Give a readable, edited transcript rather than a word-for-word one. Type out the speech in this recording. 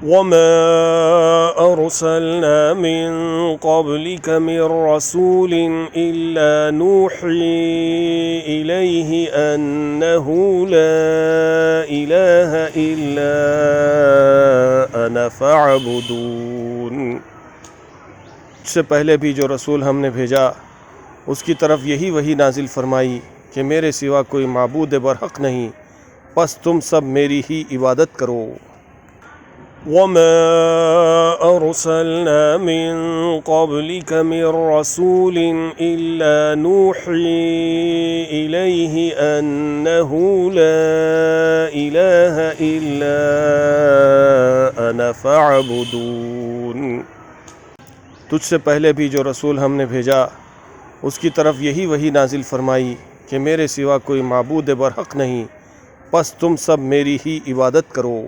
वमा अरसलना मिन क़ब्लिक मिन रसूलिन इल्ला नूही इलैहि अन्नहु ला इलाहा इल्ला अना फ़अबुदून। इससे पहले भी जो रसूल हमने भेजा उसकी तरफ यही वही नाजिल फरमाई कि मेरे सिवा कोई माबूद बरहक नहीं, बस तुम सब मेरी ही इबादत करो। वमा अरसलना मिन क़ब्लिक मिन रसूलिन इल्ला नूही इलैहि अन्नहु ला इलाहा इल्ला अना फ़अबुदून। तुझसे पहले भी जो रसूल हमने भेजा उसकी तरफ यही वही नाजिल फरमाई कि मेरे सिवा कोई माबूद बरहक नहीं, बस तुम सब मेरी ही इबादत करो।